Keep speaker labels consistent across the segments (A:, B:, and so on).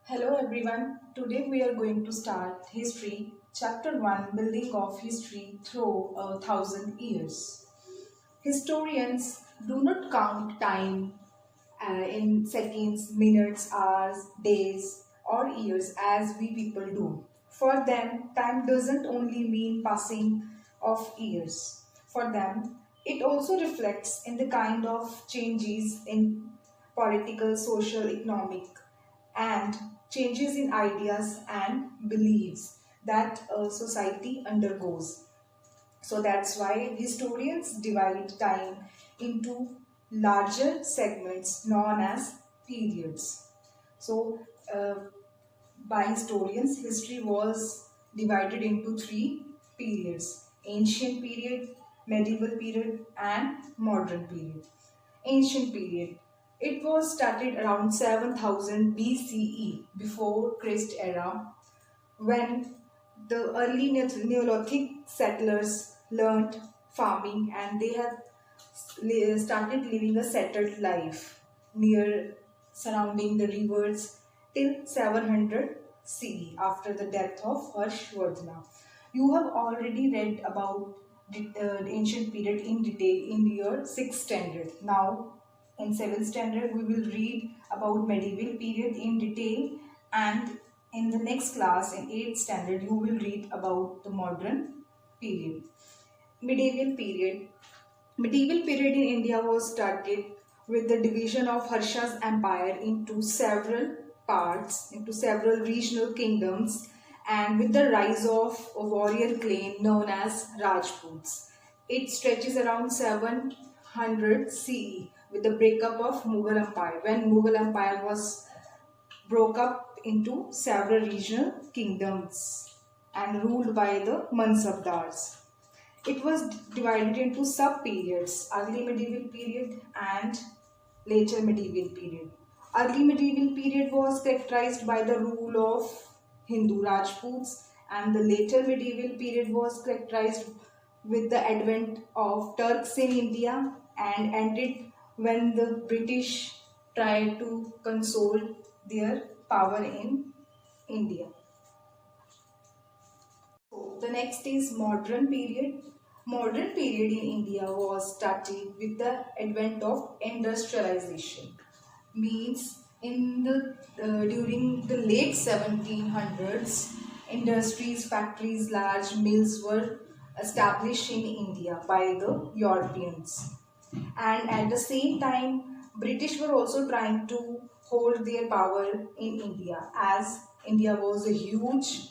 A: Hello everyone. Today we are going to start history, chapter 1, building of history through 1,000 years. Historians do not count time in seconds, minutes, hours, days, or years as we people do. For them, time doesn't only mean passing of years. For them, it also reflects in the kind of changes in political, social, economic, and changes in ideas and beliefs that a society undergoes. So that's why historians divide time into larger segments known as periods. So, by historians, history was divided into three periods: ancient period, medieval period, and modern period. Ancient period. It was started around 7000 BCE, before Christ era, when the early Neolithic settlers learned farming and they had started living a settled life near surrounding the rivers till 700 CE, after the death of Harshvardhana. You have already read about the ancient period in detail in your 6th standard. Now in 7th standard we will read about medieval period in detail, and in the next class in 8th standard you will read about the modern period. Medieval period. Medieval period in India was started with the division of Harsha's empire into several parts, into several regional kingdoms, and with the rise of a warrior clan known as Rajputs. It stretches around 700 CE with the breakup of Mughal Empire, when Mughal Empire was broke up into several regional kingdoms and ruled by the Mansabdars. It was divided into sub-periods: early medieval period and later medieval period. Early medieval period was characterized by the rule of Hindu Rajputs, and the later medieval period was characterized with the advent of Turks in India and ended when the British tried to console their power in India. So the next is modern period. Modern period in India was started with the advent of industrialization. Means in the during the late 1700s, industries, factories, large mills were established in India by the Europeans, and at the same time British were also trying to hold their power in India, as India was a huge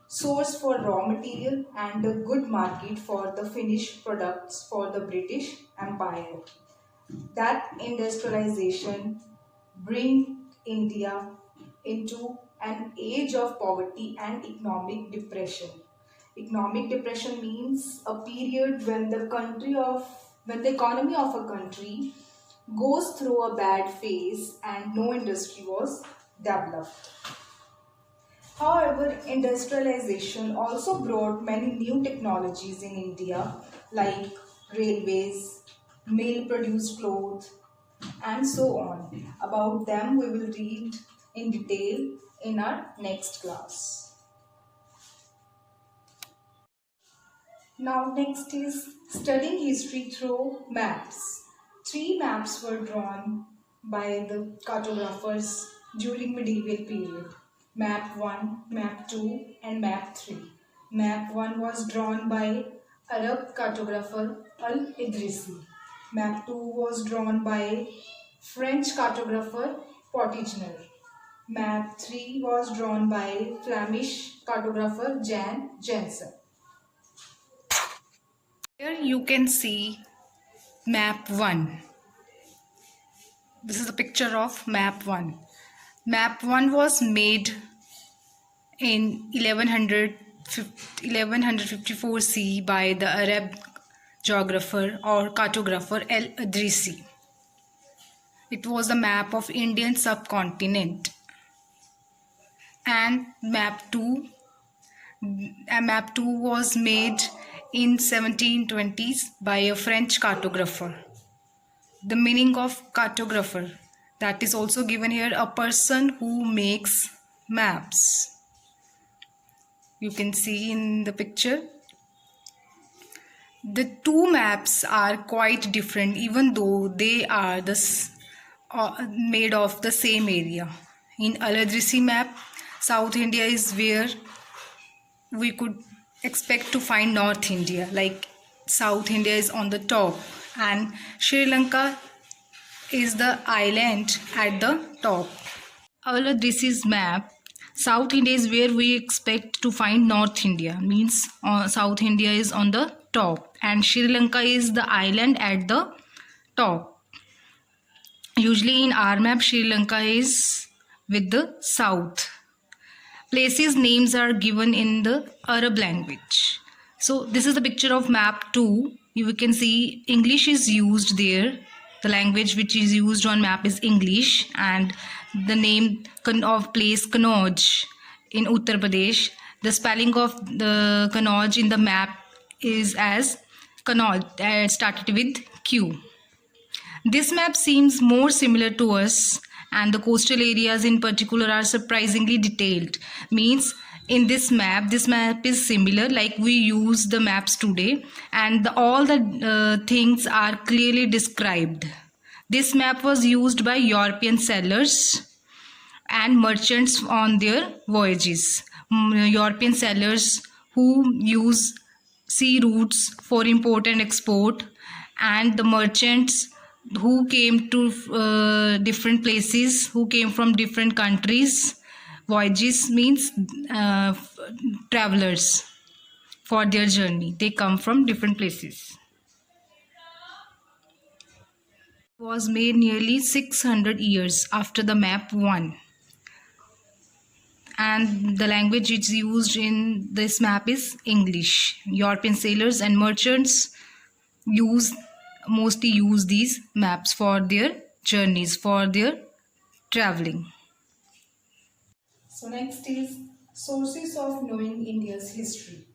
A: source for raw material and a good market for the finished products for the British Empire. That industrialization bring India into an age of poverty and economic depression. Economic depression means a period when the economy of a country goes through a bad phase and no industry was developed. However, industrialization also brought many new technologies in India, like railways, mill-produced clothes, and so on. About them we will read in detail in our next class. Now next is studying history through maps. 3 maps were drawn by the cartographers during medieval period: Map 1, Map 2 and Map 3. Map 1 was drawn by Arab cartographer Al-Idrisi. Map 2 was drawn by French cartographer Potigny. Map 3 was drawn by Flemish cartographer Jan Janssen. Here you can see Map 1. This is a picture of Map 1. Map 1 was made in 1154 CE by the Arab geographer or cartographer Al-Idrisi. It was a map of Indian subcontinent. And Map 2 was made in 1720s by a French cartographer. The meaning of cartographer, that is also given here: a person who makes maps. You can see in the picture. The two maps are quite different, even though they are made of the same area. In Aladrisi map, South India is where we could expect to find North India, like South India is on the top and Sri Lanka is the island at the top. Aladrisi's map, South India is where we expect to find North India, means South India is on the top and Sri Lanka is the island at the top. Usually in our map, Sri Lanka is with the south. Places names are given in the Arab language. So this is the picture of map 2. You can see English is used there. The language which is used on map is English, and the name of place Kanauj in Uttar Pradesh. The spelling of the Kanauj in the map is as Kanauj, started with Q. This map seems more similar to us, and the coastal areas in particular are surprisingly detailed. Means in this map is similar, like we use the maps today, and all the things are clearly described. This map was used by European sailors and merchants on their voyages. European sailors who use sea routes for import and export, and the merchants who came to different places, who came from different countries. Voyages means travelers for their journey. They come from different places. It was made nearly 600 years after the map 1. And the language which is used in this map is English. European sailors and merchants mostly use these maps for their journeys, for their traveling. So next is sources of knowing India's history.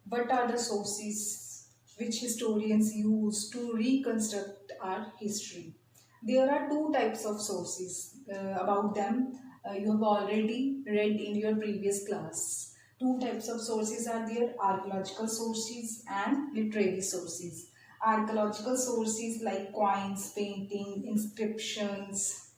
A: What are the sources which historians use to reconstruct our history? There are two types of sources. About them you have already read in your previous class. Two types of sources are there: archaeological sources and literary sources. Archaeological sources like coins, painting, inscriptions,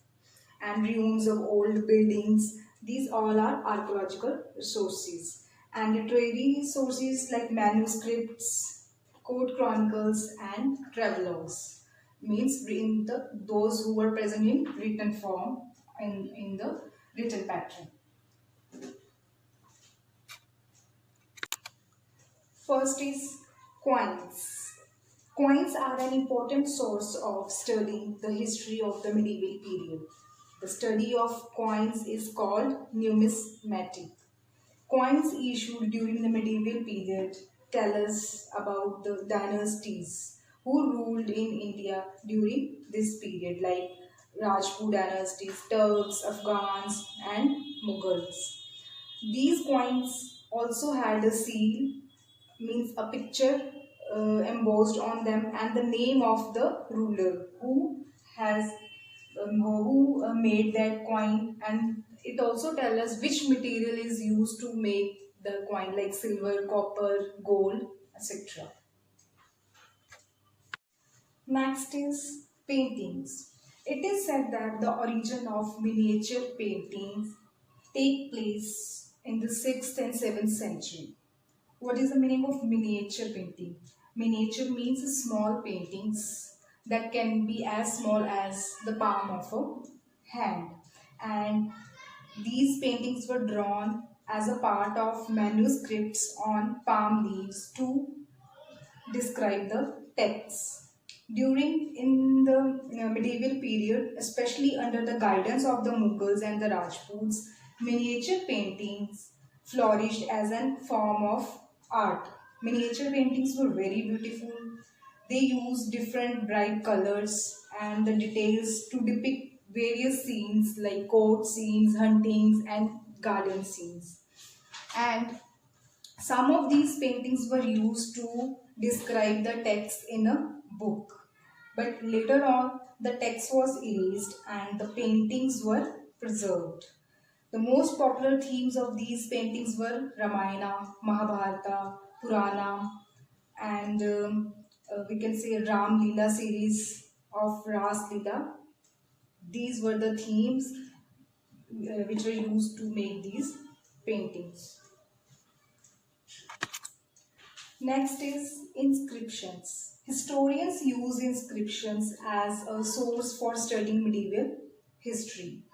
A: and ruins of old buildings. These all are archaeological sources. And literary sources like manuscripts, court chronicles, and travelogues, means those who were present in written form, in the written pattern. First is coins. Coins are an important source of studying the history of the medieval period. The study of coins is called numismatic. Coins issued during the medieval period tell us about the dynasties who ruled in India during this period, like Rajput dynasties, Turks, Afghans, and Mughals. These coins also had a seal, means a picture embossed on them, and the name of the ruler who has made that coin, and it also tells us which material is used to make the coin, like silver, copper, gold, etc. Next is paintings. It is said that the origin of miniature paintings take place in the 6th and 7th century. What is the meaning of miniature painting? Miniature means small paintings that can be as small as the palm of a hand. And these paintings were drawn as a part of manuscripts on palm leaves to describe the texts. During in the medieval period, especially under the guidance of the Mughals and the Rajputs, miniature paintings flourished as a form of art. Miniature paintings were very beautiful. They used different bright colors and the details to depict various scenes like court scenes, huntings, and garden scenes. And some of these paintings were used to describe the text in a book. But later on, the text was erased and the paintings were preserved. The most popular themes of these paintings were Ramayana, Mahabharata, Purana, and we can say Ram Leela series of Ras Leela. These were the themes which were used to make these paintings. Next is inscriptions. Historians use inscriptions as a source for studying medieval history.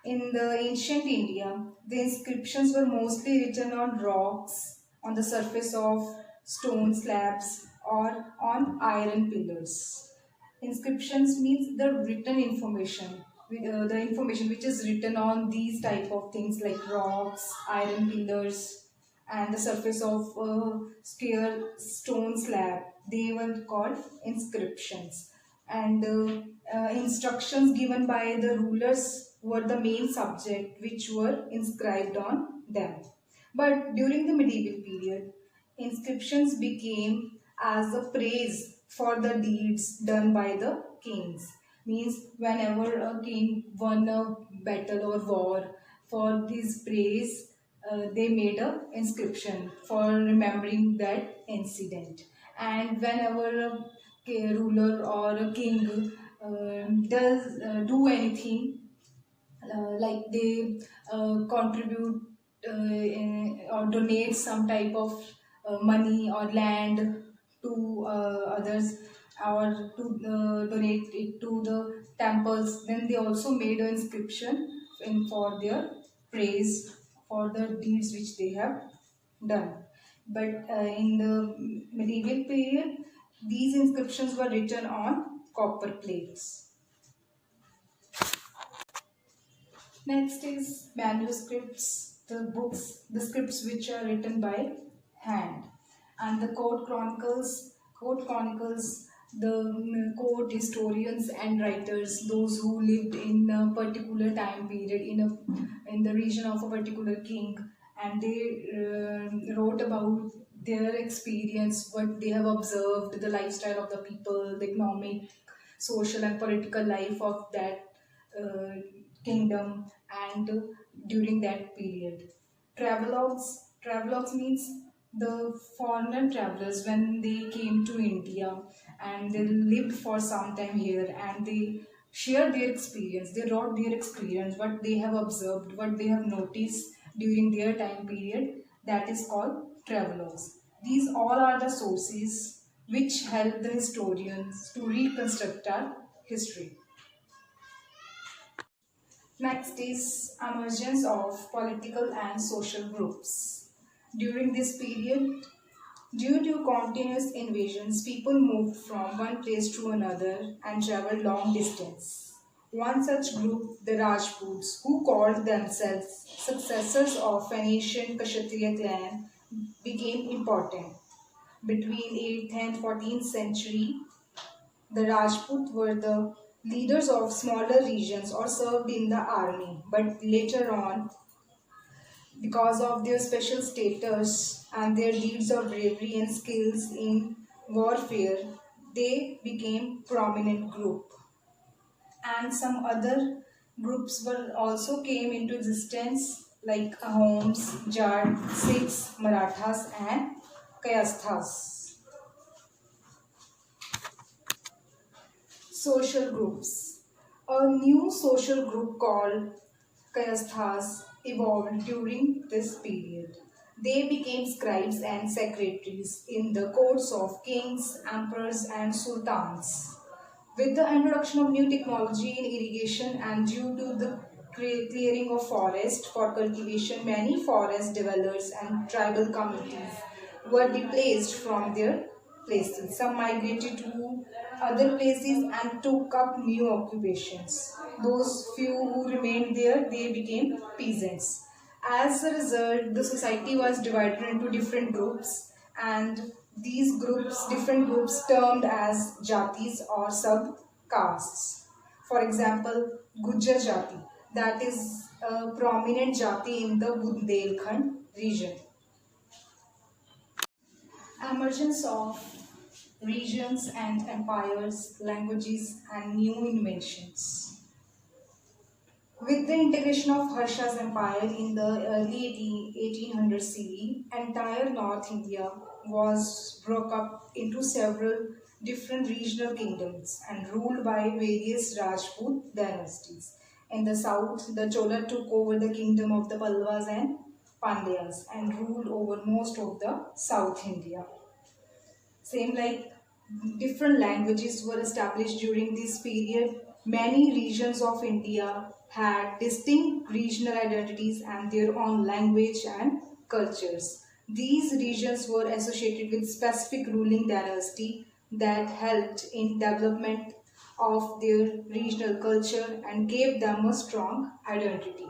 A: In the ancient India, the inscriptions were mostly written on rocks, on the surface of stone slabs, or on iron pillars. Inscriptions means the written information, the information which is written on these type of things like rocks, iron pillars, and the surface of a square stone slab. They were called inscriptions. And instructions given by the rulers were the main subject which were inscribed on them. But during the medieval period, inscriptions became as a praise for the deeds done by the kings. Means whenever a king won a battle or war, for his praise, they made a inscription for remembering that incident. And whenever a ruler or a king does do anything, like they contribute or donate some type of money or land to others, or to donate it to the temples, then they also made an inscription for their praise for the deeds which they have done. But in the medieval period, these inscriptions were written on copper plates. Next is manuscripts, the books, the scripts which are written by hand, and the court chronicles, the court historians and writers, those who lived in a particular time period in the region of a particular king, and they wrote about their experience, what they have observed, the lifestyle of the people, the economic, social, and political life of that uh, kingdom, and during that period. Travelogues means the foreigner travelers when they came to India and they lived for some time here, and they share their experience. They wrote their experience, what they have observed, what they have noticed during their time period. That is called travelogues. These all are the sources which help the historians to reconstruct our history. Next is emergence of political and social groups. During this period, due to continuous invasions, people moved from one place to another and traveled long distance. One such group, the Rajputs, who called themselves successors of Phoenician Kshatriya clan, became important. Between 8th and 14th century, the Rajput were the leaders of smaller regions or served in the army, but later on, because of their special status and their deeds of bravery and skills in warfare, they became prominent group. And some other groups were also came into existence like Ahoms, Jat, Sikhs, Marathas, and Kayasthas. Social groups. A new social group called Kayasthas evolved during this period. They became scribes and secretaries in the courts of kings, emperors, and sultans. With the introduction of new technology in irrigation and due to the clearing of forest for cultivation, many forest dwellers and tribal communities were displaced from their places. Some migrated to other places and took up new occupations. Those few who remained there, they became peasants. As a result, the society was divided into different groups, and these groups, different groups termed as jatis or sub-castes. For example, Gujjar Jati, that is a prominent jati in the Bundelkhand region. Emergence of regions and empires, languages, and new inventions. With the integration of Harsha's empire in the early 1800 CE, entire North India was broke up into several different regional kingdoms and ruled by various Rajput dynasties. In the south, the Chola took over the kingdom of the Palwas and Pandyas and ruled over most of the South India. Same like different languages were established during this period. Many regions of India had distinct regional identities and their own language and cultures. These regions were associated with specific ruling dynasty that helped in development of their regional culture and gave them a strong identity.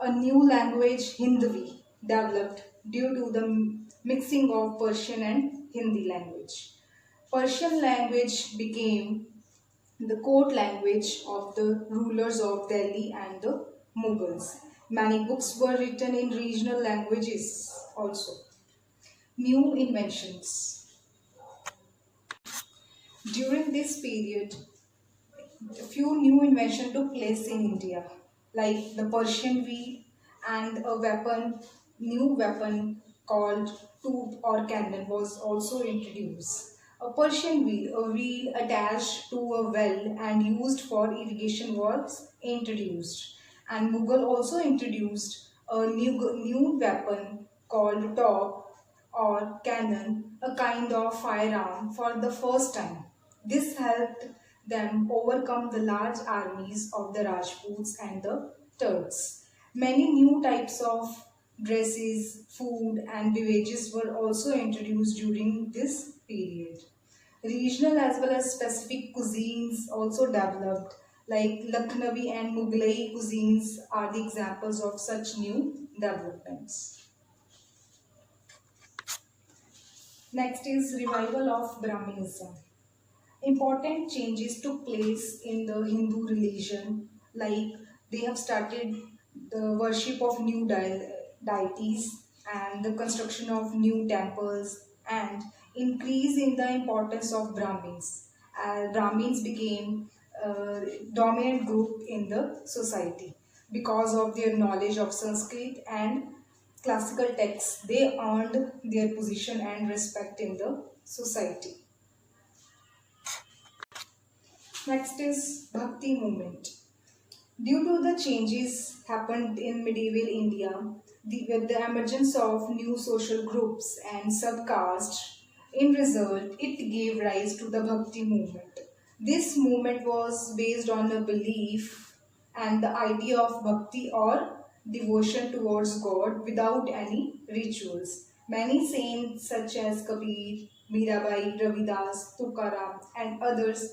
A: A new language, Hindvi, developed due to the mixing of Persian and Hindi language. Persian language became the court language of the rulers of Delhi and the Mughals. Many books were written in regional languages also. New inventions. During this period, a few new inventions took place in India, like the Persian wheel and a new weapon called tube or cannon was also introduced. A Persian wheel, a wheel attached to a well and used for irrigation was introduced. And Mughal also introduced a new weapon called top or cannon, a kind of firearm for the first time. This helped them overcome the large armies of the Rajputs and the Turks. Many new types of dresses, food, and beverages were also introduced during this period. Regional as well as specific cuisines also developed, like Lucknowi and Mughlai cuisines are the examples of such new developments. Next is revival of Brahminism. Important changes took place in the Hindu religion, like they have started the worship of new deities and the construction of new temples and increase in the importance of Brahmins. Brahmins became a dominant group in the society because of their knowledge of Sanskrit and classical texts. They earned their position and respect in the society. Next is Bhakti movement. Due to the changes happened in medieval India, with the emergence of new social groups and subcasts, in result, it gave rise to the Bhakti movement. This movement was based on a belief and the idea of bhakti or devotion towards God without any rituals. Many saints such as Kabir, Mirabai, Ravidas, Tukaram and others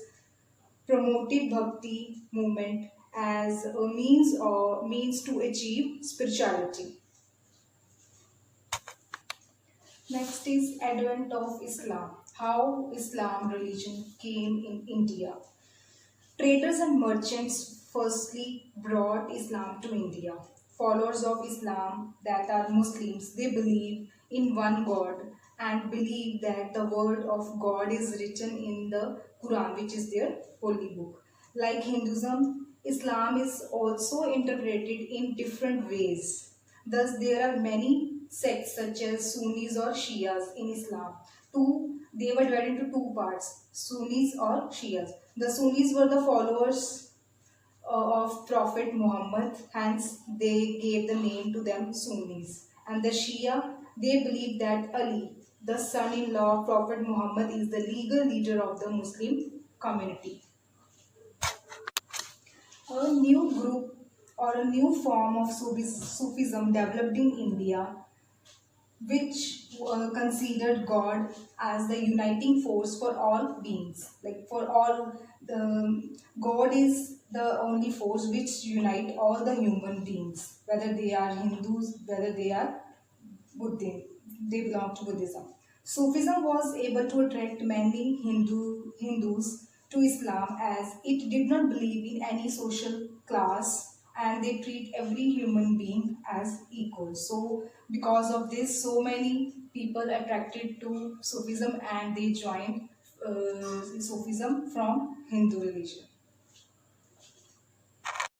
A: promoted bhakti movement as a means to achieve spirituality. Next is advent of Islam. How Islam religion came in India. Traders and merchants firstly brought Islam to India. Followers of Islam, that are Muslims, they believe in one God and believe that the word of God is written in the Quran, which is their holy book. Like Hinduism, Islam is also interpreted in different ways. Thus, there are many sects such as Sunnis or Shias in Islam. They were divided into two parts, Sunnis or Shias. The Sunnis were the followers of Prophet Muhammad, hence they gave the name to them Sunnis. And the Shia, they believe that Ali, the son-in-law of Prophet Muhammad, is the legal leader of the Muslim community. A new group or a new form of Sufism developed in India, which considered God as the uniting force for all beings. Like for all, the God is the only force which unite all the human beings, whether they are Hindus, whether they are Buddhist, they belong to Buddhism. Sufism was able to attract many Hindus to Islam as it did not believe in any social class and they treat every human being as equal. So because of this, so many people attracted to Sufism and they joined Sufism from Hindu religion.